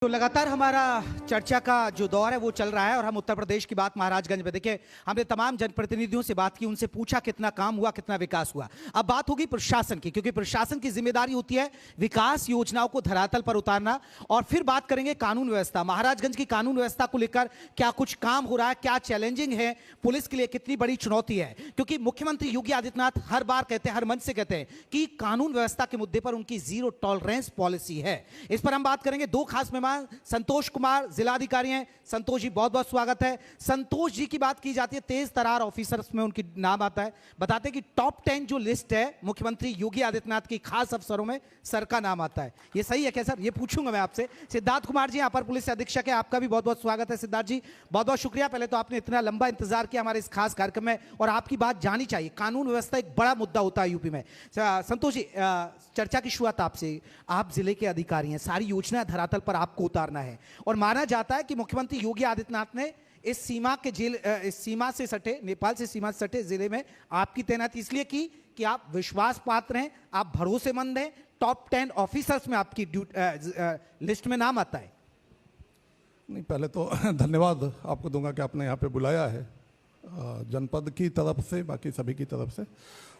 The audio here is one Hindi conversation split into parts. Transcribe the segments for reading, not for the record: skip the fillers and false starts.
तो लगातार हमारा चर्चा का जो दौर है वो चल रहा है और हम उत्तर प्रदेश की बात महाराजगंज में देखें। हमने तमाम जनप्रतिनिधियों से बात की, उनसे पूछा कितना काम हुआ, कितना विकास हुआ। अब बात होगी प्रशासन की, क्योंकि प्रशासन की जिम्मेदारी होती है विकास योजनाओं को धरातल पर उतारना। और फिर बात करेंगे कानून व्यवस्था, महाराजगंज की कानून व्यवस्था को लेकर क्या कुछ काम हो रहा है, क्या चैलेंजिंग है, पुलिस के लिए कितनी बड़ी चुनौती है। क्योंकि मुख्यमंत्री योगी आदित्यनाथ हर बार कहते हैं, हर मंच से कहते हैं कि कानून व्यवस्था के मुद्दे पर उनकी जीरो टॉलरेंस पॉलिसी है। इस पर हम बात करेंगे। दो खास मेहमान संतोष कुमार जिलाधिकारी हैं। संतोष जी, बहुत बहुत स्वागत है। संतोष जी की बात की जाती है, तेज तरार ऑफिसर्स में उनकी नाम आता है। बताते हैं कि टॉप 10 जो लिस्ट है मुख्यमंत्री योगी आदित्यनाथ की खास अफसरों में सर का नाम आता है। ये सही है क्या सर? ये पूछूंगा मैं आपसे। सिद्धार्थ कुमार जी अपर पुलिस अधीक्षक है, आपका भी बहुत बहुत स्वागत है। सिद्धार्थ जी, बहुत बहुत शुक्रिया। पहले तो आपने इतना लंबा इंतजार किया हमारे इस खास कार्यक्रम में, और आपकी बात जानी चाहिए। कानून व्यवस्था एक बड़ा मुद्दा होता है यूपी में। संतोष जी, चर्चा की शुरुआत आपसे। आप जिले के अधिकारी हैं, सारी योजना धरातल पर आपको उतारना है, और माना जाता है कि मुख्यमंत्री योगी आदित्यनाथ ने इस सीमा से सटे, नेपाल से सीमा से सटे जिले में आपकी तैनाती इसलिए की कि आप विश्वास पात्र हैं, आप भरोसेमंद हैं। टॉप 10 ऑफिसर्स में आपकी लिस्ट में नाम आता है। नहीं, पहले तो धन्यवाद आपको दूंगा कि आपने यहाँ पे बुलाया है, जनपद की तरफ से, बाकी सभी की तरफ से।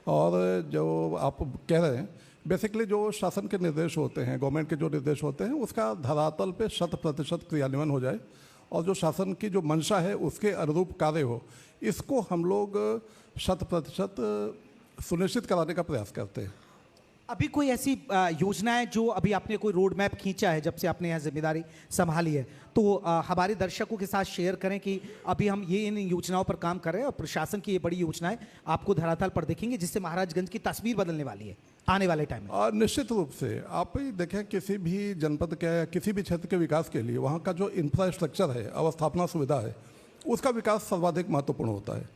और जो आप कह रहे हैं, बेसिकली जो शासन के निर्देश होते हैं, गवर्नमेंट के जो निर्देश होते हैं, उसका धरातल पे 100% क्रियान्वयन हो जाए, और जो शासन की जो मंशा है उसके अनुरूप कार्य हो, इसको हम लोग 100% सुनिश्चित कराने का प्रयास करते हैं। अभी कोई ऐसी योजना है जो अभी आपने कोई रोड मैप खींचा है जब से आपने यहाँ जिम्मेदारी संभाली है, तो हमारे दर्शकों के साथ शेयर करें कि अभी हम ये इन योजनाओं पर काम कर रहे हैं और प्रशासन की ये बड़ी योजनाएं आपको धरातल पर देखेंगे, जिससे महाराजगंज की तस्वीर बदलने वाली है आने वाले टाइम में। निश्चित रूप से आप ही देखें, किसी भी जनपद के, किसी भी क्षेत्र के विकास के लिए वहाँ का जो इंफ्रास्ट्रक्चर है, अवस्थापना सुविधा है, उसका विकास सर्वाधिक महत्वपूर्ण होता है।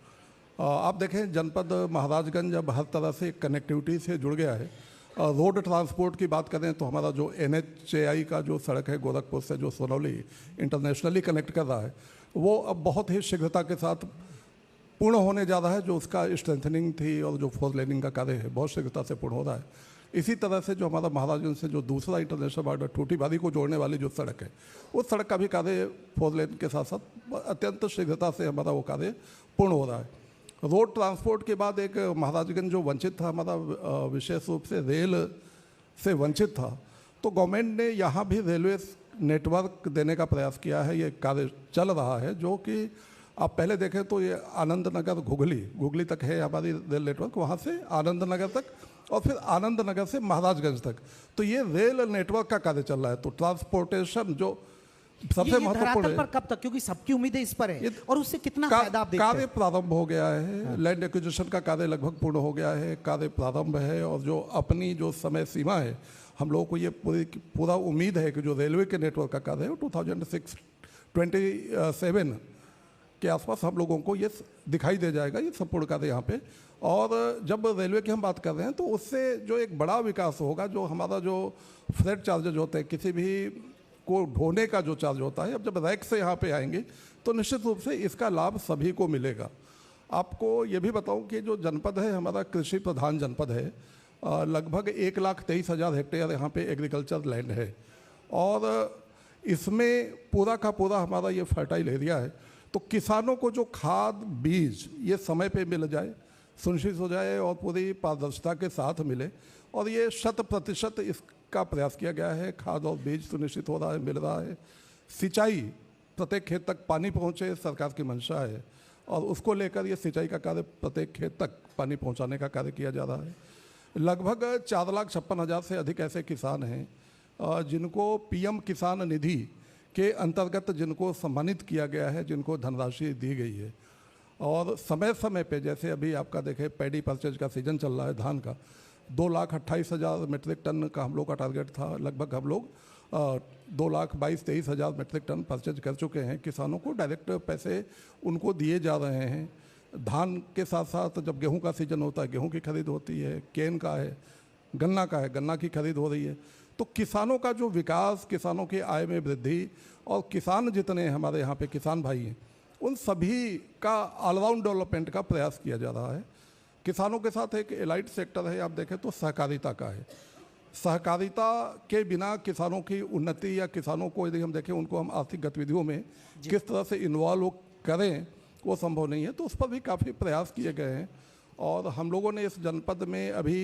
आप देखें, जनपद महाराजगंज अब हर तरह से कनेक्टिविटी से जुड़ गया है। रोड ट्रांसपोर्ट की बात करें तो हमारा जो NHAI का जो सड़क है गोरखपुर से जो सोनौली इंटरनेशनली कनेक्ट कर रहा है, वो अब बहुत ही शीघ्रता के साथ पूर्ण होने जा रहा है। जो उसका स्ट्रेंथनिंग थी और जो 4 लेनिंग का कार्य है, बहुत शीघ्रता से पूर्ण हो रहा है। इसी तरह से जो हमारा महाराजगंज से जो दूसरा इंटरनेशनल बॉर्डर टूटीबारी को जोड़ने वाली जो सड़क है, उस सड़क का भी कार्य 4 लेन के साथ साथ अत्यंत शीघ्रता से हमारा वो कार्य पूर्ण हो रहा है। रोड ट्रांसपोर्ट के बाद एक महाराजगंज जो वंचित था, हमारा विशेष रूप से रेल से वंचित था, तो गवर्नमेंट ने यहाँ भी रेलवे नेटवर्क देने का प्रयास किया है। ये कार्य चल रहा है, जो कि आप पहले देखें तो ये आनंद नगर घुगली तक है हमारी रेल नेटवर्क, वहाँ से आनंद नगर तक, और फिर आनंद नगर से महाराजगंज तक, तो ये रेल नेटवर्क का कार्य चल रहा है। तो ट्रांसपोर्टेशन जो सबसे महत्वपूर्ण है, पर कब तक, क्योंकि सबकी उम्मीदें इस पर है, और उससे कितना फायदा आप देखते हैं? कार्य प्रारंभ हो गया है। हाँ। लैंड एक्विजिशन का कार्य लगभग पूर्ण हो गया है, कार्य प्रारंभ है, और जो अपनी जो समय सीमा है, हम लोगों को ये पूरा उम्मीद है कि जो रेलवे के नेटवर्क का कार्य है 2027 के आसपास हम लोगों को ये दिखाई दे जाएगा, ये संपूर्ण कार्य यहाँ पे। और जब रेलवे की हम बात कर रहे हैं तो उससे जो एक बड़ा विकास होगा, जो हमारा जो फ्रेट चार्जेज होते हैं, किसी भी को ढोने का जो चार्ज होता है, अब जब रैक से यहाँ पे आएंगे तो निश्चित रूप से इसका लाभ सभी को मिलेगा। आपको ये भी बताऊं कि जो जनपद है हमारा कृषि प्रधान जनपद है, लगभग 1,23,000 हेक्टेयर यहाँ पे एग्रीकल्चर लैंड है, और इसमें पूरा का पूरा हमारा ये फर्टाइल एरिया है। तो किसानों को जो खाद बीज ये समय पे मिल जाए, सुनिश्चित हो जाए, और पूरी पारदर्शिता के साथ मिले, और ये 100% इसका प्रयास किया गया है। खाद और बीज सुनिश्चित हो रहा है, मिल रहा है। सिंचाई, प्रत्येक खेत तक पानी पहुँचे, सरकार की मंशा है, और उसको लेकर ये सिंचाई का कार्य, प्रत्येक खेत तक पानी पहुँचाने का कार्य किया जा रहा है। लगभग 4,56,000 से अधिक ऐसे किसान हैं जिनको PM किसान निधि के अंतर्गत जिनको सम्मानित किया गया है, जिनको धनराशि दी गई है। और समय समय पे, जैसे अभी आपका देखें पैडी परचेज का सीजन चल रहा है धान का, 2,28,000 मीट्रिक टन का हम लोग का टारगेट था। लगभग हम लोग 2,22,23,000 मीट्रिक टन परचेज कर चुके हैं। किसानों को डायरेक्ट पैसे उनको दिए जा रहे हैं। धान के साथ साथ जब गेहूं का सीजन होता है, गेहूं की खरीद होती है, केन का है, गन्ना की खरीद हो रही है। तो किसानों का जो विकास, किसानों की आय में वृद्धि, और किसान जितने हमारे यहाँ पे किसान भाई हैं, उन सभी का ऑलराउंड डेवलपमेंट का प्रयास किया जा रहा है। किसानों के साथ एक एलाइड सेक्टर है, आप देखें तो सहकारिता का है। सहकारिता के बिना किसानों की उन्नति या किसानों को यदि हम देखें उनको हम आर्थिक गतिविधियों में किस तरह से इन्वॉल्व करें वो संभव नहीं है। तो उस पर भी काफ़ी प्रयास किए गए हैं और हम लोगों ने इस जनपद में अभी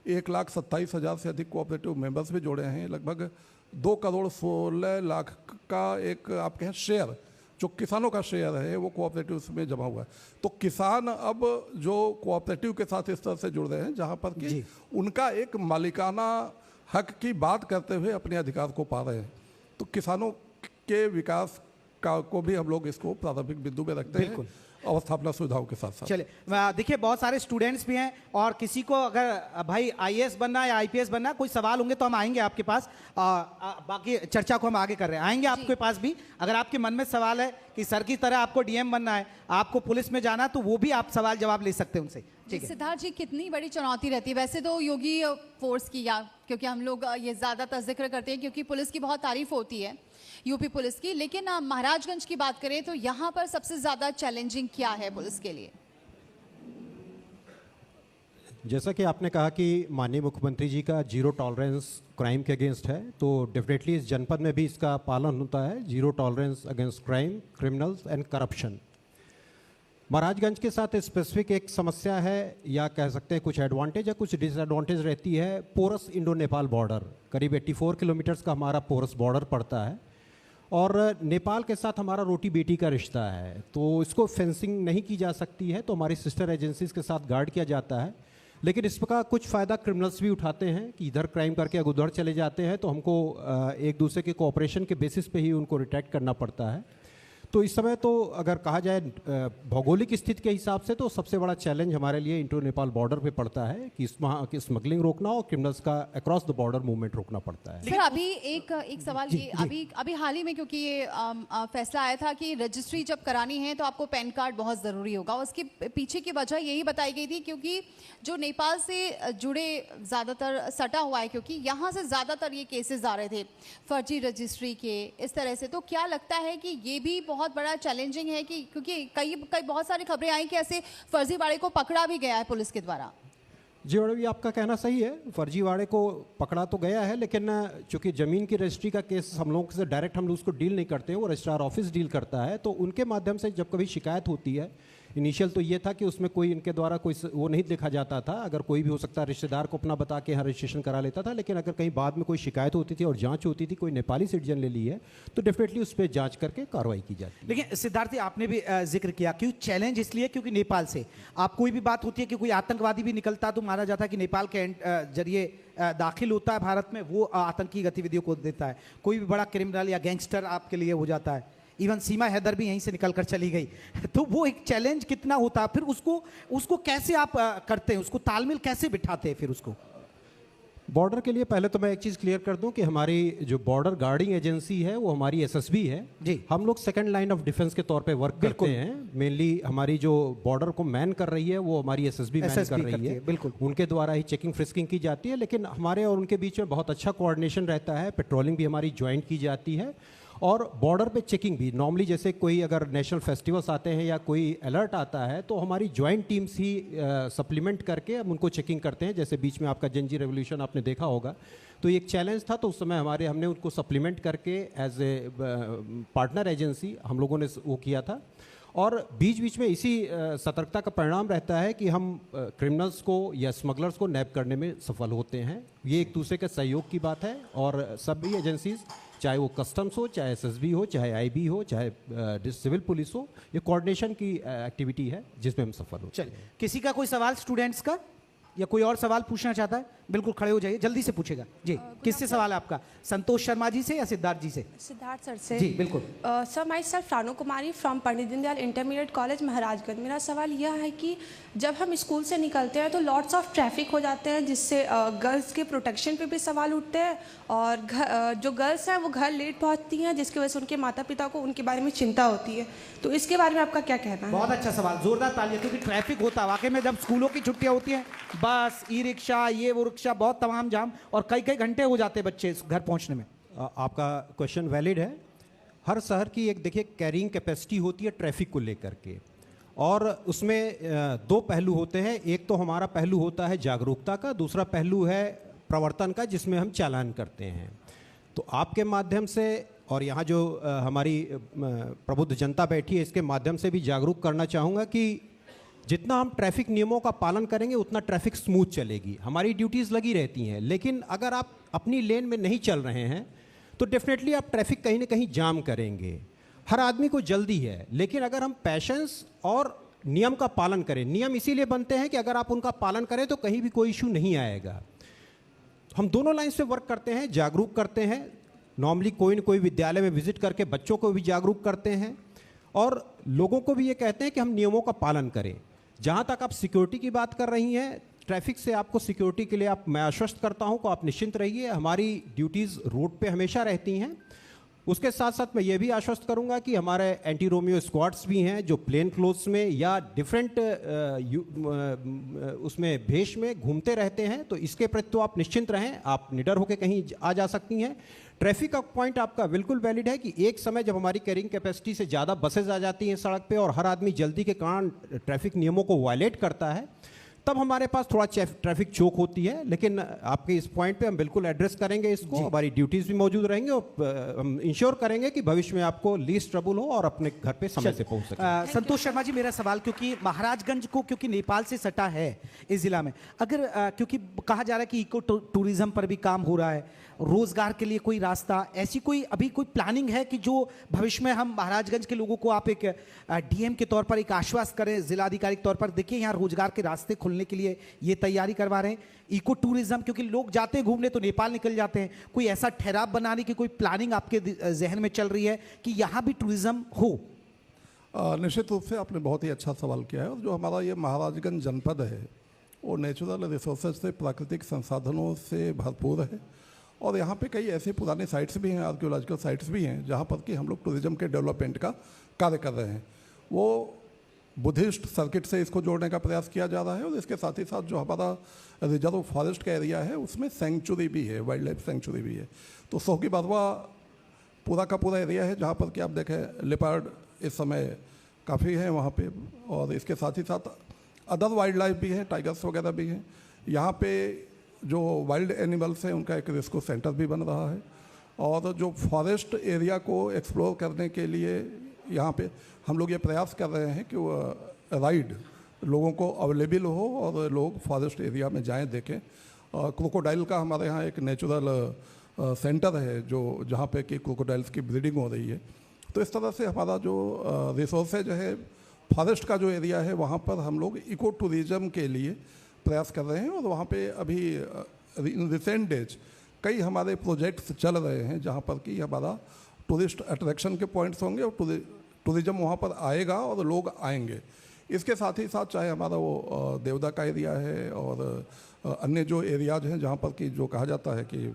1,27,000 से अधिक कोऑपरेटिव मेंबर्स भी जोड़े हैं। लगभग 2,16,00,000 का एक आप कहें शेयर जो किसानों का शेयर है वो कोऑपरेटिव्स में जमा हुआ है। तो किसान अब जो कोऑपरेटिव के साथ इस तरह से जुड़ रहे हैं जहां पर कि उनका एक मालिकाना हक की बात करते हुए अपने अधिकार को पा रहे हैं। तो किसानों के विकास का को भी हम लोग इसको प्राथमिक बिंदु में रखते हैं अवस्थापना सुविधाओं के साथ साथ। चले देखिए बहुत सारे स्टूडेंट्स भी हैं और किसी को अगर भाई आईएएस बनना या आईपीएस बनना कोई सवाल होंगे तो हम आएंगे आपके पास। बाकी चर्चा को हम आगे कर रहे हैं, आएंगे आपके पास भी। अगर आपके मन में सवाल है कि सर की तरह आपको डीएम बनना है, आपको पुलिस में जाना, तो वो भी आप सवाल जवाब ले सकते हैं उनसे। ठीक है सिद्धार्थ जी, कितनी बड़ी चुनौती रहती है वैसे तो योगी फोर्स की, या क्योंकि हम लोग ये ज्यादातर जिक्र करते हैं क्योंकि पुलिस की बहुत तारीफ होती है यूपी पुलिस की, लेकिन महाराजगंज की बात करें तो यहाँ पर सबसे ज्यादा चैलेंजिंग क्या है पुलिस के लिए? जैसा कि आपने कहा कि माननीय मुख्यमंत्री जी का जीरो टॉलरेंस क्राइम के अगेंस्ट है, तो डेफिनेटली इस जनपद में भी इसका पालन होता है। Zero tolerance against crime, criminals and corruption. Maharajganj के साथ स्पेसिफिक एक समस्या है या कह सकते हैं कुछ एडवांटेज या कुछ डिसएडवांटेज रहती है। पोरस इंडो नेपाल बॉर्डर करीब 84 किलोमीटर्स का हमारा पोरस बॉर्डर पड़ता है और नेपाल के साथ हमारा रोटी बेटी का रिश्ता है, तो इसको फेंसिंग नहीं की जा सकती है, तो हमारी सिस्टर एजेंसीज के साथ गार्ड किया जाता है। लेकिन इसका कुछ फ़ायदा क्रिमिनल्स भी उठाते हैं कि इधर क्राइम करके अगर उधर चले जाते हैं तो हमको एक दूसरे के कोऑपरेशन के बेसिस पे ही उनको डिटेक्ट करना पड़ता है। तो इस समय तो अगर कहा जाए भौगोलिक स्थिति के हिसाब से तो सबसे बड़ा चैलेंज हमारे लिए इंडो नेपाल बॉर्डर पे पड़ता है कि की स्मगलिंग रोकना और क्रिमिनल्स का अक्रॉस द बॉर्डर मूवमेंट रोकना पड़ता है। सर अभी एक सवाल ये अभी हाल ही में क्योंकि ये फैसला आया था कि रजिस्ट्री जब करानी है तो आपको पैन कार्ड बहुत ज़रूरी होगा। उसके पीछे की वजह यही बताई गई थी क्योंकि जो नेपाल से जुड़े ज़्यादातर सटा हुआ है, क्योंकि यहाँ से ज़्यादातर ये केसेस आ रहे थे फर्जी रजिस्ट्री के इस तरह से। तो क्या लगता है कि ये भी बहुत बड़ा चैलेंजिंग है कि क्योंकि कई बहुत सारी खबरें आई कि ऐसे फर्जीवाड़े को पकड़ा भी गया है पुलिस के द्वारा? जी मैडम, ये आपका कहना सही है, फर्जीवाड़े को पकड़ा तो गया है, लेकिन चूंकि ज़मीन की रजिस्ट्री का केस हम लोग से डायरेक्ट हम लोग उसको डील नहीं करते हैं, वो रजिस्ट्रार ऑफिस डील करता है। तो उनके माध्यम से जब कभी शिकायत होती है, इनिशियल तो ये था कि उसमें कोई इनके द्वारा कोई वो नहीं देखा जाता था, अगर कोई भी हो सकता है रिश्तेदार को अपना बता के यहाँ रजिस्ट्रेशन करा लेता था। लेकिन अगर कहीं बाद में कोई शिकायत होती थी और जांच होती थी, कोई नेपाली सिटीजन ले ली है, तो डेफिनेटली उस पर जांच करके कार्रवाई की जाती है। लेकिन सिद्धार्थ, आपने भी जिक्र किया क्यों चैलेंज इसलिए क्योंकि नेपाल से आप कोई भी बात होती है कि कोई आतंकवादी भी निकलता तो माना जाता है कि नेपाल के जरिए दाखिल होता है भारत में, वो आतंकी गतिविधियों को देता है। कोई भी बड़ा क्रिमिनल या गैंगस्टर आपके लिए हो जाता है, इवन सीमा हैदर भी यहीं से निकलकर चली गई। तो वो एक चैलेंज कितना होता है, फिर उसको कैसे आप करते हैं, उसको तालमेल कैसे बिठाते हैं फिर उसको? बॉर्डर के लिए पहले तो मैं एक चीज़ क्लियर कर दूं कि हमारी जो बॉर्डर गार्डिंग एजेंसी है वो हमारी एसएसबी है जी। हम लोग सेकंड लाइन ऑफ डिफेंस के तौर पे वर्क करते हैं। मेनली हमारी जो बॉर्डर को मैन कर रही है वो हमारी एसएसबी मैन कर रही है, बिल्कुल उनके द्वारा ही चेकिंग फ्रिस्किंग की जाती है। लेकिन हमारे और उनके बीच में बहुत अच्छा कोऑर्डिनेशन रहता है, पेट्रोलिंग भी हमारी ज्वाइंट की जाती है और बॉर्डर पे चेकिंग भी नॉर्मली, जैसे कोई अगर नेशनल फेस्टिवल्स आते हैं या कोई अलर्ट आता है तो हमारी ज्वाइंट टीम्स ही सप्लीमेंट करके हम उनको चेकिंग करते हैं। जैसे बीच में आपका जनजी रेवोल्यूशन आपने देखा होगा, तो एक चैलेंज था, तो उस समय हमने उनको सप्लीमेंट करके एज ए पार्टनर एजेंसी हम लोगों ने वो किया था। और बीच बीच में इसी सतर्कता का परिणाम रहता है कि हम क्रिमिनल्स को या स्मगलर्स को नैप करने में सफल होते हैं। ये एक दूसरे के सहयोग की बात है और सभी एजेंसीज, चाहे वो कस्टम्स हो, चाहे एसएसबी हो, चाहे आईबी हो, चाहे सिविल पुलिस हो, ये कोऑर्डिनेशन की एक्टिविटी है जिसमें हम सफल हो। चलिए, किसी का कोई सवाल स्टूडेंट्स का या कोई और सवाल पूछना चाहता है? बिल्कुल खड़े हो जाइए, जल्दी से पूछेगा जी। किससे सवाल है आपका? संतोष शर्मा जी से या सिद्धार्थ जी से? सिद्धार्थ सर से। जी बिल्कुल। Sir, my self Ranu Kumari from Pandit Deendayal intermediate college Maharajganj. मेरा सवाल यह है कि जब हम स्कूल से निकलते हैं तो लॉट्स ऑफ ट्रैफिक हो जाते हैं, जिससे गर्ल्स के प्रोटेक्शन पे भी सवाल उठते हैं और जो गर्ल्स हैं वो घर लेट पहुंचती हैं, जिसकी वजह से उनके माता पिता को उनके बारे में चिंता होती है। तो इसके बारे में आपका क्या कहना है? बहुत अच्छा सवाल, जोरदार तालियां, क्योंकि ट्रैफिक होता है वाकई में। जब स्कूलों की छुट्टियां होती हैं, बस, ई रिक्शा, ये वो रिक्शा, बहुत तमाम जाम, और कई कई घंटे हो जाते हैं बच्चे घर पहुंचने में। आपका क्वेश्चन वैलिड है। हर शहर की एक देखिए कैरिंग कैपेसिटी होती है ट्रैफिक को लेकर के, और उसमें दो पहलू होते हैं। एक तो हमारा पहलू होता है जागरूकता का, दूसरा पहलू है प्रवर्तन का, जिसमें हम चालान करते हैं। तो आपके माध्यम से और यहाँ जो हमारी प्रबुद्ध जनता बैठी है, इसके माध्यम से भी जागरूक करना चाहूँगा कि जितना हम ट्रैफिक नियमों का पालन करेंगे उतना ट्रैफिक स्मूथ चलेगी। हमारी ड्यूटीज़ लगी रहती हैं, लेकिन अगर आप अपनी लेन में नहीं चल रहे हैं तो डेफिनेटली आप ट्रैफिक कहीं ना कहीं जाम करेंगे। हर आदमी को जल्दी है, लेकिन अगर हम पैशेंस और नियम का पालन करें, नियम इसीलिए बनते हैं कि अगर आप उनका पालन करें तो कहीं भी कोई इशू नहीं आएगा। हम दोनों लाइन से वर्क करते हैं, जागरूक करते हैं। नॉर्मली कोई न कोई विद्यालय में विजिट करके बच्चों को भी जागरूक करते हैं और लोगों को भी ये कहते हैं कि हम नियमों का पालन करें। जहाँ तक आप सिक्योरिटी की बात कर रही हैं, ट्रैफिक से आपको सिक्योरिटी के लिए मैं आश्वस्त करता हूँ कि आप निश्चिंत रहिए, हमारी ड्यूटीज़ रोड पे हमेशा रहती हैं। उसके साथ साथ मैं ये भी आश्वस्त करूंगा कि हमारे एंटी रोमियो स्क्वाड्स भी हैं जो प्लेन क्लोथ्स में या डिफरेंट उसमें भेष में घूमते रहते हैं। तो इसके प्रति तो आप निश्चिंत रहें, आप निडर होकर कहीं आ जा सकती हैं। ट्रैफिक का पॉइंट आपका बिल्कुल वैलिड है कि एक समय जब हमारी कैरिंग कैपेसिटी से ज़्यादा बसेज आ जाती हैं सड़क पे और हर आदमी जल्दी के कारण ट्रैफिक नियमों को वायलेट करता है, तब हमारे पास थोड़ा ट्रैफिक चोक होती है। लेकिन आपके इस पॉइंट पे हम बिल्कुल एड्रेस करेंगे इसको, हमारी ड्यूटीज भी मौजूद रहेंगे और हम इंश्योर करेंगे कि भविष्य में आपको लीस्ट ट्रबल हो और अपने घर पे समय से पहुंच सके। संतोष शर्मा जी, मेरा सवाल, क्योंकि महाराजगंज को क्योंकि नेपाल से सटा है इस जिला में, अगर क्योंकि कहा जा रहा है कि इको टूरिज्म पर भी काम हो रहा है, रोजगार के लिए कोई रास्ता, ऐसी कोई अभी कोई प्लानिंग है कि जो भविष्य में हम महाराजगंज के लोगों को आप एक डीएम के तौर पर एक आश्वासन करें, जिलाधिकारी के तौर पर, देखिए यहाँ रोजगार के रास्ते खुलने के लिए ये तैयारी करवा रहे हैं, इको टूरिज्म, क्योंकि लोग जाते हैं घूमने तो नेपाल निकल जाते हैं, कोई ऐसा ठहराव बनाने की कोई प्लानिंग आपके जहन में चल रही है कि यहाँ भी टूरिज्म हो? निश्चित रूप से आपने बहुत ही अच्छा सवाल किया है। और जो हमारा ये महाराजगंज जनपद है वो नेचुरल रिसोर्सेज से, प्राकृतिक संसाधनों से भरपूर है और यहाँ पे कई ऐसे पुराने साइट्स भी हैं, आर्कियोलॉजिकल साइट्स भी हैं जहाँ पर कि हम लोग टूरिज्म के डेवलपमेंट का कार्य कर रहे हैं। वो बुद्धिस्ट सर्किट से इसको जोड़ने का प्रयास किया जा रहा है और इसके साथ ही साथ जो हमारा रिजर्व फॉरेस्ट का एरिया है उसमें सेंचुरी भी है, वाइल्ड लाइफ सेंचुरी भी है। तो 100 की बारवा पूरा का पूरा एरिया है जहाँ पर कि आप देखें लेपर्ड इस समय काफ़ी हैं वहाँ पे, और इसके साथ ही साथ अदर वाइल्ड लाइफ भी हैं, टाइगर्स वगैरह भी हैं। यहाँ पे जो वाइल्ड एनिमल्स हैं उनका एक रेस्क्यू सेंटर भी बन रहा है और जो फॉरेस्ट एरिया को एक्सप्लोर करने के लिए यहाँ पे हम लोग ये प्रयास कर रहे हैं कि वो राइड लोगों को अवेलेबल हो और लोग फॉरेस्ट एरिया में जाएं, देखें। क्रोकोडाइल का हमारे यहाँ एक नेचुरल सेंटर है जो जहाँ पे कि क्रोकोडाइल्स की ब्रीडिंग हो रही है। तो इस तरह से हमारा जो रिसोर्सेज है, फॉरेस्ट का जो एरिया है, वहाँ पर हम लोग इको टूरिज़्म के लिए प्रयास कर रहे हैं और वहाँ पे अभी इन रिसेंट डेज कई हमारे प्रोजेक्ट्स चल रहे हैं जहाँ पर कि हमारा टूरिस्ट अट्रैक्शन के पॉइंट्स होंगे और टूरिज़्म वहाँ पर आएगा और लोग आएंगे। इसके साथ ही साथ चाहे हमारा वो देवदा का एरिया है और अन्य जो एरियाज हैं जहाँ पर कि जो कहा जाता है कि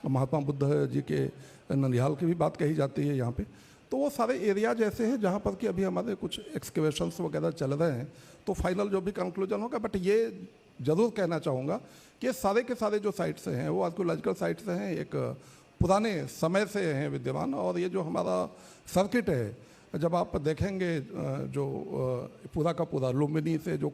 महात्मा बुद्ध जी के ननिहाल की भी बात कही जाती है यहाँ पे, तो वो सारे एरियाज ऐसे हैं जहाँ पर कि अभी हमारे कुछ एक्सकेवेशंस वगैरह चल रहे हैं। तो फाइनल जो भी कंक्लूजन होगा, बट ये ज़रूर कहना चाहूँगा कि सारे के सारे जो साइट्स हैं वो आर्कियोलॉजिकल साइट्स हैं, एक पुराने समय से हैं विद्यमान। और ये जो हमारा सर्किट है, जब आप देखेंगे जो पूरा का पूरा लुम्बिनी से जो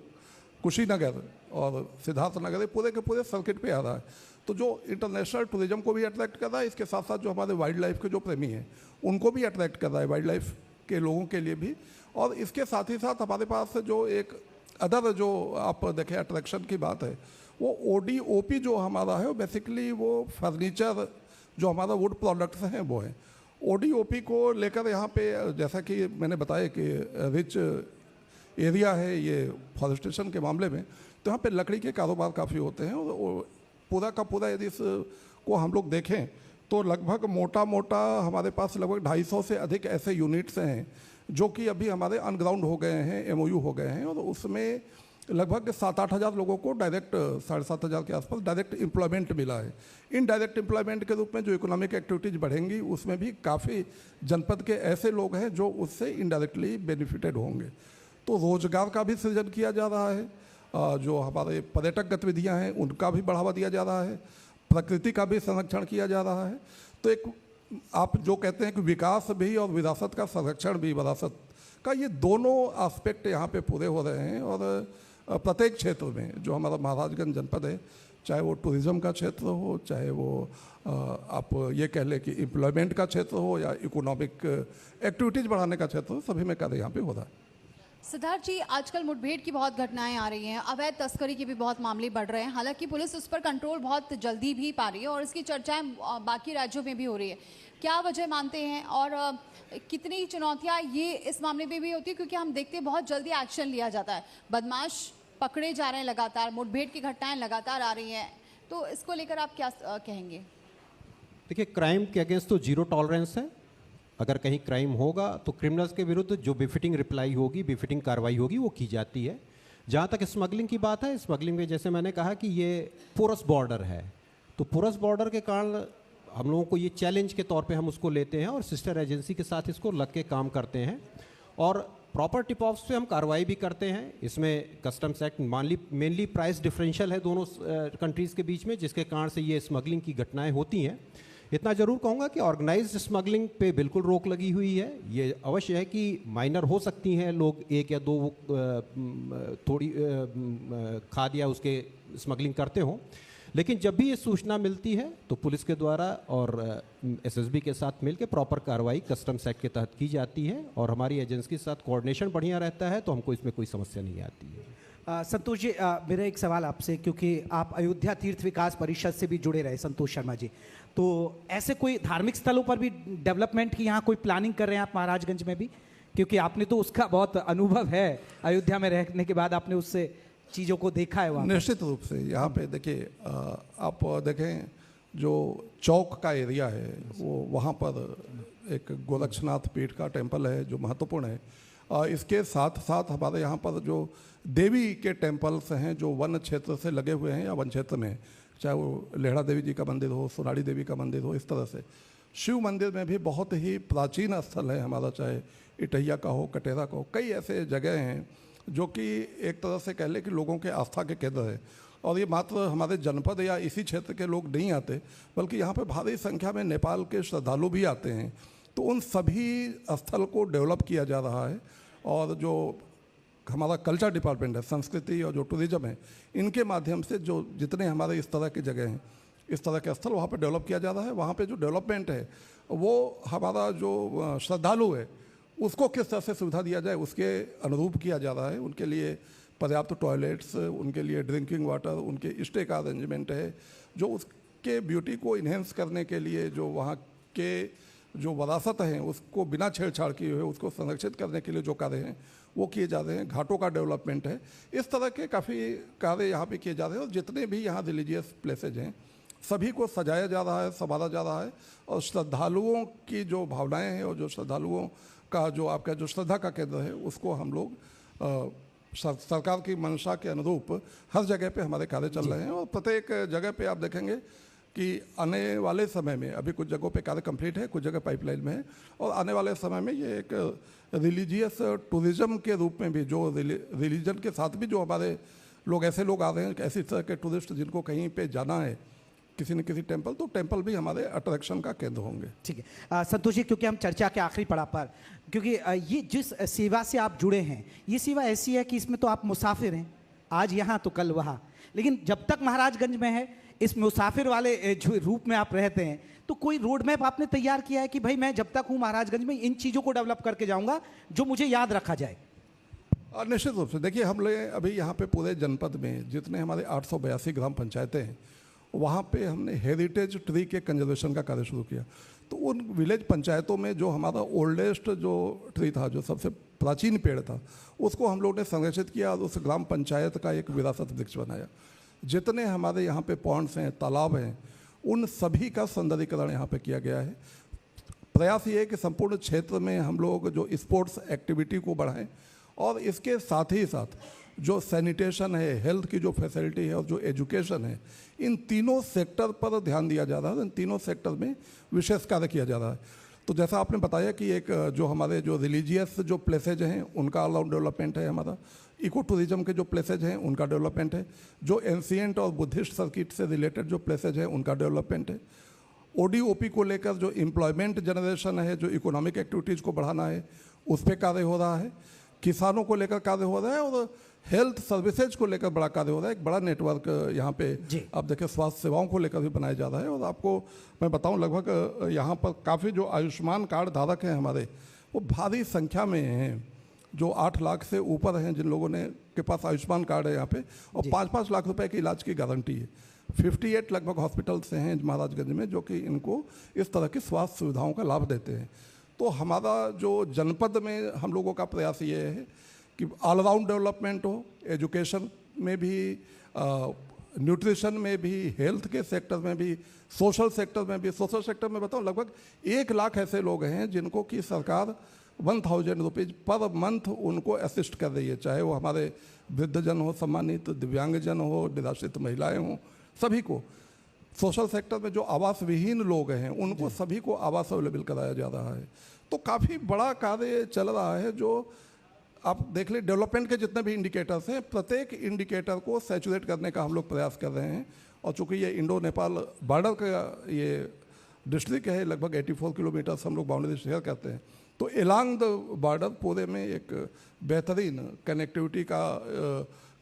कुशीनगर और सिद्धार्थ नगर पूरे के पूरे सर्किट पे आ रहा है, तो जो इंटरनेशनल टूरिज्म को भी अट्रैक्ट कर रहा है, इसके साथ साथ जो हमारे वाइल्ड लाइफ के जो प्रेमी हैं उनको भी अट्रैक्ट कर रहा है, वाइल्ड लाइफ के लोगों के लिए भी। और इसके साथ ही साथ हमारे पास जो एक अदर जो आप देखें अट्रैक्शन की बात है, वो ODOP जो हमारा है वो बेसिकली वो फर्नीचर जो हमारा वुड प्रोडक्ट्स हैं वो है। ODOP को लेकर यहाँ पे जैसा कि मैंने बताया कि रिच एरिया है ये फॉरेस्टेशन के मामले में, तो यहाँ पे लकड़ी के कारोबार काफ़ी होते हैं और पूरा का पूरा यदि इसको हम लोग देखें तो लगभग मोटा मोटा हमारे पास लगभग 250 से अधिक ऐसे यूनिट्स हैं जो कि अभी हमारे अनग्राउंड हो गए हैं, MOU हो गए हैं और उसमें लगभग 7-8 हज़ार लोगों को डायरेक्ट 7,500 के आसपास डायरेक्ट एम्प्लॉयमेंट मिला है। इनडायरेक्ट एम्प्लॉयमेंट के रूप में जो इकोनॉमिक एक्टिविटीज़ बढ़ेंगी उसमें भी काफ़ी जनपद के ऐसे लोग हैं जो उससे इनडायरेक्टली बेनिफिटेड होंगे। तो रोजगार का भी सृजन किया जा रहा है, जो हमारे पर्यटक गतिविधियाँ हैं उनका भी बढ़ावा दिया जा रहा है, प्रकृति का भी संरक्षण किया जा रहा है। तो एक आप जो कहते हैं कि विकास भी और विरासत का संरक्षण भी, विरासत का, ये दोनों एस्पेक्ट यहाँ पे पूरे हो रहे हैं। और प्रत्येक क्षेत्र में जो हमारा महाराजगंज जनपद है, चाहे वो टूरिज़्म का क्षेत्र हो, चाहे वो आप ये कह लें कि एम्प्लॉयमेंट का क्षेत्र हो या इकोनॉमिक एक्टिविटीज़ बढ़ाने का क्षेत्र हो, सभी में कार्य यहाँ पे हो रहा है। सिद्धार्थ जी, आजकल मुठभेड़ की बहुत घटनाएं आ रही हैं, अवैध तस्करी के भी बहुत मामले बढ़ रहे हैं, हालांकि पुलिस उस पर कंट्रोल बहुत जल्दी भी पा रही है और इसकी चर्चाएं बाकी राज्यों में भी हो रही है। क्या वजह मानते हैं और कितनी चुनौतियां ये इस मामले में भी होती है, क्योंकि हम देखते हैं बहुत जल्दी एक्शन लिया जाता है, बदमाश पकड़े जा रहे हैं, लगातार मुठभेड़ की घटनाएं लगातार आ रही हैं, तो इसको लेकर आप क्या कहेंगे? देखिए, क्राइम के अगेंस्ट तो जीरो टॉलरेंस है। अगर कहीं क्राइम होगा तो क्रिमिनल्स के विरुद्ध जो बिफिटिंग रिप्लाई होगी, बिफिटिंग कार्रवाई होगी, वो की जाती है। जहाँ तक स्मगलिंग की बात है, स्मगलिंग में जैसे मैंने कहा कि ये पोरस बॉर्डर है, तो पोरस बॉर्डर के कारण हम लोगों को ये चैलेंज के तौर पे हम उसको लेते हैं और सिस्टर एजेंसी के साथ इसको लग के काम करते हैं और प्रॉपर टिप ऑफ से हम कार्रवाई भी करते हैं। इसमें customs act mainly price differential है दोनों कंट्रीज़ के बीच में, जिसके कारण से ये स्मगलिंग की घटनाएं होती हैं। इतना ज़रूर कहूँगा कि ऑर्गेनाइज्ड स्मगलिंग पे बिल्कुल रोक लगी हुई है। ये अवश्य है कि माइनर हो सकती हैं, लोग एक या दो थोड़ी खाद या उसके स्मगलिंग करते हों, लेकिन जब भी ये सूचना मिलती है तो पुलिस के द्वारा और एसएसबी के साथ मिलकर प्रॉपर कार्रवाई कस्टम्स एक्ट के तहत की जाती है और हमारी एजेंसी के साथ कोऑर्डिनेशन बढ़िया रहता है, तो हमको इसमें कोई समस्या नहीं आती है। संतोष जी, मेरा एक सवाल आपसे, क्योंकि आप अयोध्या तीर्थ विकास परिषद से भी जुड़े रहे संतोष शर्मा जी, तो ऐसे कोई धार्मिक स्थलों पर भी डेवलपमेंट की यहाँ कोई प्लानिंग कर रहे हैं आप महाराजगंज में भी? क्योंकि आपने तो उसका बहुत अनुभव है, अयोध्या में रहने के बाद आपने उससे चीज़ों को देखा है वहाँ। निश्चित रूप से यहाँ पे देखिए, आप देखें जो चौक का एरिया है वो वहाँ पर एक गोरक्षनाथ पीठ का टेम्पल है जो महत्वपूर्ण है। इसके साथ साथ हमारे यहाँ पर जो देवी के टेम्पल्स हैं जो वन क्षेत्र से लगे हुए हैं या वन क्षेत्र में, चाहे वो लेहड़ा देवी जी का मंदिर हो, सोनाड़ी देवी का मंदिर हो, इस तरह से शिव मंदिर में भी बहुत ही प्राचीन स्थल है हमारा, चाहे इटैया का हो, कटेरा का हो, कई ऐसे जगह हैं जो कि एक तरह से कह लें कि लोगों के आस्था के केंद्र है। और ये मात्र हमारे जनपद या इसी क्षेत्र के लोग नहीं आते, बल्कि यहाँ पे भारी संख्या में नेपाल के श्रद्धालु भी आते हैं। तो उन सभी स्थल को डेवलप किया जा रहा है और जो हमारा कल्चर डिपार्टमेंट है, संस्कृति और जो टूरिज्म है, इनके माध्यम से जो जितने हमारे इस तरह की जगह हैं, इस तरह के स्थल वहाँ पे डेवलप किया जा रहा है। वहाँ पे जो डेवलपमेंट है वो हमारा जो श्रद्धालु है उसको किस तरह से सुविधा दिया जाए उसके अनुरूप किया जा रहा है। उनके लिए पर्याप्त टॉयलेट्स, उनके लिए ड्रिंकिंग वाटर, उनके स्टे का अरेंजमेंट है, जो उसके ब्यूटी को इन्हेंस करने के लिए जो वहाँ के जो विरासत हैं उसको बिना छेड़छाड़ किए हुए उसको संरक्षित करने के लिए जो कार्य हैं वो किए जा रहे हैं। घाटों का डेवलपमेंट है, इस तरह के काफ़ी कार्य यहाँ पे किए जा रहे हैं। और जितने भी यहाँ रिलीजियस प्लेसेज हैं सभी को सजाया जा रहा है, संवारा जा रहा है और श्रद्धालुओं की जो भावनाएं हैं और जो श्रद्धालुओं का जो आपका जो श्रद्धा का केंद्र है उसको हम लोग सरकार की मंशा के अनुरूप हर जगह पे हमारे कार्य चल रहे हैं। और प्रत्येक जगह पे आप देखेंगे कि आने वाले समय में अभी कुछ जगहों पे कार्य कंप्लीट है, कुछ जगह पाइपलाइन में है, और आने वाले समय में ये एक रिलीजियस टूरिज्म के रूप में भी जो रिलीजन के साथ भी जो हमारे लोग ऐसे लोग आ रहे हैं, ऐसी तरह के टूरिस्ट जिनको कहीं पे जाना है किसी न किसी टेम्पल, तो टेम्पल भी हमारे अट्रैक्शन का केंद्र होंगे। ठीक है संतोष जी, क्योंकि हम चर्चा के आखिरी पड़ाव पर, क्योंकि ये जिस सेवा से आप जुड़े हैं ये सेवा ऐसी है कि इसमें तो आप मुसाफिर हैं, आज यहाँ तो कल वहाँ, लेकिन जब तक महाराजगंज में है इस मुसाफिर वाले जो रूप में आप रहते हैं, तो कोई रोड मैप आपने तैयार किया है कि भाई मैं जब तक हूँ महाराजगंज में इन चीज़ों को डेवलप करके जाऊँगा जो मुझे याद रखा जाए? निश्चित रूप से देखिए, हम लोग अभी यहाँ पे पूरे जनपद में जितने हमारे 882 ग्राम पंचायतें हैं वहाँ पे हमने हेरिटेज ट्री के कंजर्वेशन का कार्य शुरू किया। तो उन विलेज पंचायतों में जो हमारा ओल्डेस्ट जो ट्री था, जो सबसे प्राचीन पेड़ था, उसको हम लोग ने संरक्षित किया और उस ग्राम पंचायत का एक विरासत वृक्ष बनाया। जितने हमारे यहाँ पे पॉन्ड्स हैं, तालाब हैं, उन सभी का सौंदर्यीकरण यहाँ पे किया गया है। प्रयास ये है कि संपूर्ण क्षेत्र में हम लोग जो स्पोर्ट्स एक्टिविटी को बढ़ाएं और इसके साथ ही साथ जो सैनिटेशन है, हेल्थ की जो फैसिलिटी है और जो एजुकेशन है, इन तीनों सेक्टर पर ध्यान दिया जा रहा है। इन तीनों सेक्टर में विशेष कार्य किया जा रहा है। तो जैसा आपने बताया कि एक जो हमारे जो रिलीजियस जो प्लेसेज हैं उनका ऑलराउंड डेवलपमेंट है, हमारा इको टूरिज्म के जो प्लेसेज हैं उनका डेवलपमेंट है, जो एंशिएंट और बुद्धिस्ट सर्किट से रिलेटेड जो प्लेसेज हैं उनका डेवलपमेंट है, ODOP को लेकर जो एम्प्लॉयमेंट जनरेशन है, जो इकोनॉमिक एक्टिविटीज़ को बढ़ाना है, उस पर कार्य हो रहा है। किसानों को लेकर कार्य हो रहा है और हेल्थ सर्विसेज को लेकर बड़ा कार्य हो रहा है। एक बड़ा नेटवर्क यहाँ पे अब देखिए स्वास्थ्य सेवाओं को लेकर भी बनाया जा रहा है। और आपको मैं बताऊं लगभग यहाँ पर काफ़ी जो आयुष्मान कार्ड धारक हैं हमारे, वो भारी संख्या में हैं, जो 8 लाख से ऊपर हैं जिन लोगों ने के पास आयुष्मान कार्ड है यहाँ पे, और 5-5 लाख रुपए की इलाज की गारंटी है। 58 लगभग हॉस्पिटल से हैं महाराजगंज में जो कि इनको इस तरह की स्वास्थ्य सुविधाओं का लाभ देते हैं। तो हमारा जो जनपद में हम लोगों का प्रयास ये है कि ऑलराउंड डेवलपमेंट हो, एजुकेशन में भी, न्यूट्रिशन में भी, हेल्थ के सेक्टर में भी, सोशल सेक्टर में भी। सोशल सेक्टर में बताऊं लगभग 1 लाख ऐसे लोग हैं जिनको कि सरकार 1000 रुपीज़ पर मंथ उनको असिस्ट कर रही है, चाहे वो हमारे वृद्धजन हो, सम्मानित दिव्यांगजन हो, निराश्रित महिलाएं हों, सभी को। सोशल सेक्टर में जो आवास विहीन लोग हैं उनको सभी को आवास अवेलेबल कराया जा रहा है। तो काफ़ी बड़ा कार्य चल रहा है जो आप देख लें। डेवलपमेंट के जितने भी इंडिकेटर्स हैं, प्रत्येक इंडिकेटर को सैचुरेट करने का हम लोग प्रयास कर रहे हैं। और चूँकि ये इंडो नेपाल बॉर्डर का ये डिस्ट्रिक्ट है, लगभग 84 किलोमीटर हम लोग बाउंड्री शेयर करते हैं, तो एलॉन्ग द बॉर्डर पूरे में एक बेहतरीन कनेक्टिविटी का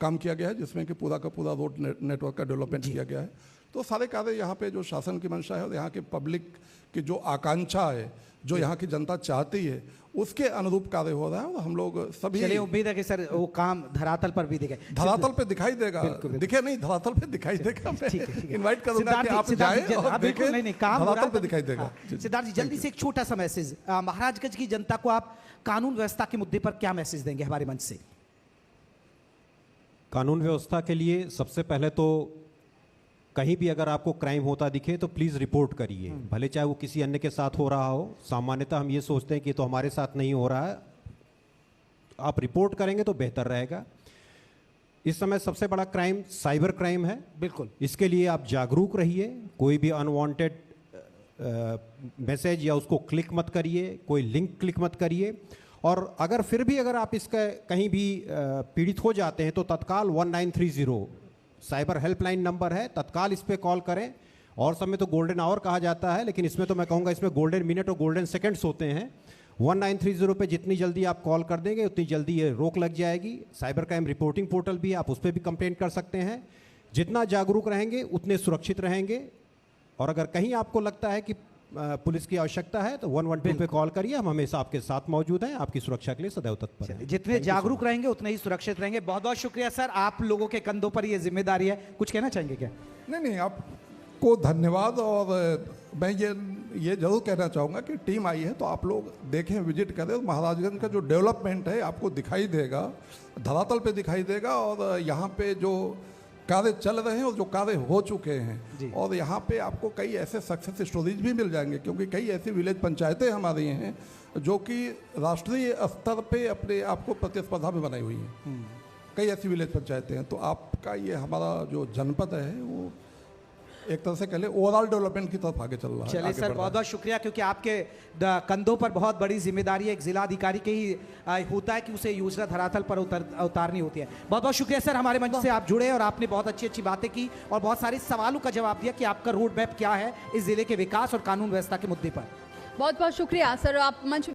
काम किया गया है, जिसमें कि पूरा का पूरा रोड नेटवर्क का डेवलपमेंट किया गया है। तो सारे कार्य यहाँ पे जो शासन की मंशा है और यहाँ के पब्लिक की जो आकांक्षा है, जो यहाँ की जनता चाहती है, उसके अनुरूप कार्य हो रहा है। और हम लोग सभी, चलिए उम्मीद है कि सर वो काम धरातल पर भी दिखे, धरातल पे दिखाई देगा, दिखे नहीं धरातल पे दिखाई देगा। मैं इनवाइट करूंगा कि आप जाएं और देखें, धरातल पे दिखाई देगा। सिद्धार्थ जी जल्दी से एक छोटा सा मैसेज महाराजगंज की जनता को आप कानून व्यवस्था के मुद्दे पर क्या मैसेज देंगे हमारे मंच से? कानून व्यवस्था के लिए सबसे पहले तो कहीं भी अगर आपको क्राइम होता दिखे तो प्लीज़ रिपोर्ट करिए, भले चाहे वो किसी अन्य के साथ हो रहा हो। सामान्यतः हम ये सोचते हैं कि तो हमारे साथ नहीं हो रहा है, आप रिपोर्ट करेंगे तो बेहतर रहेगा। इस समय सबसे बड़ा क्राइम साइबर क्राइम है, बिल्कुल। इसके लिए आप जागरूक रहिए, कोई भी अनवांटेड मैसेज या उसको क्लिक मत करिए, कोई लिंक क्लिक मत करिए। और अगर फिर भी अगर आप इसका कहीं भी पीड़ित हो जाते हैं तो तत्काल 1930 साइबर हेल्पलाइन नंबर है, तत्काल इस पे कॉल करें। और समय तो गोल्डन आवर कहा जाता है, लेकिन इसमें तो मैं कहूँगा इसमें गोल्डन मिनट और गोल्डन सेकंड्स होते हैं। 1930 पे जितनी जल्दी आप कॉल कर देंगे उतनी जल्दी ये रोक लग जाएगी। साइबर क्राइम रिपोर्टिंग पोर्टल भी है, आप उस पर भी कंप्लेंट कर सकते हैं। जितना जागरूक रहेंगे उतने सुरक्षित रहेंगे। और अगर कहीं आपको लगता है कि पुलिस की आवश्यकता है तो 112 पे कॉल करिए, हम हमेशा आपके साथ मौजूद हैं, आपकी सुरक्षा के लिए सदैव तत्पर हैं। जितने जागरूक रहेंगे उतने ही सुरक्षित रहेंगे। बहुत बहुत शुक्रिया सर, आप लोगों के कंधों पर ये जिम्मेदारी है। कुछ कहना चाहेंगे क्या? नहीं, आपको धन्यवाद। और मैं ये जरूर कहना चाहूँगा कि टीम आई है तो आप लोग देखें, विजिट करें। महाराजगंज का जो डेवलपमेंट है आपको दिखाई देगा, धरातल पे दिखाई देगा। और यहाँ पे जो कार्य चल रहे हैं और जो कार्य हो चुके हैं, और यहाँ पे आपको कई ऐसे सक्सेस स्टोरीज भी मिल जाएंगे, क्योंकि कई ऐसी विलेज पंचायतें हमारी हैं जो कि राष्ट्रीय स्तर पे अपने आप को प्रतिस्पर्धा में बनाई हुई हैं। कई ऐसी विलेज पंचायतें हैं। तो आपका ये हमारा जो जनपद है वो एक तरह से कह ले ओवरऑल डेवलपमेंट की तरफ आगे चल रहा है। चलिए सर, बहुत बहुत शुक्रिया, क्योंकि आपके कंधों पर बहुत बड़ी जिम्मेदारी है। एक जिला अधिकारी के ही होता है कि उसे योजना धरातल पर उतारनी होती है। बहुत बहुत शुक्रिया सर, हमारे मंच से आप जुड़े और आपने बहुत अच्छी अच्छी बातें की और बहुत सारे सवालों का जवाब दिया कि आपका रोड मैप क्या है इस जिले के विकास और कानून व्यवस्था के मुद्दे पर। बहुत बहुत शुक्रिया सर, आप मंच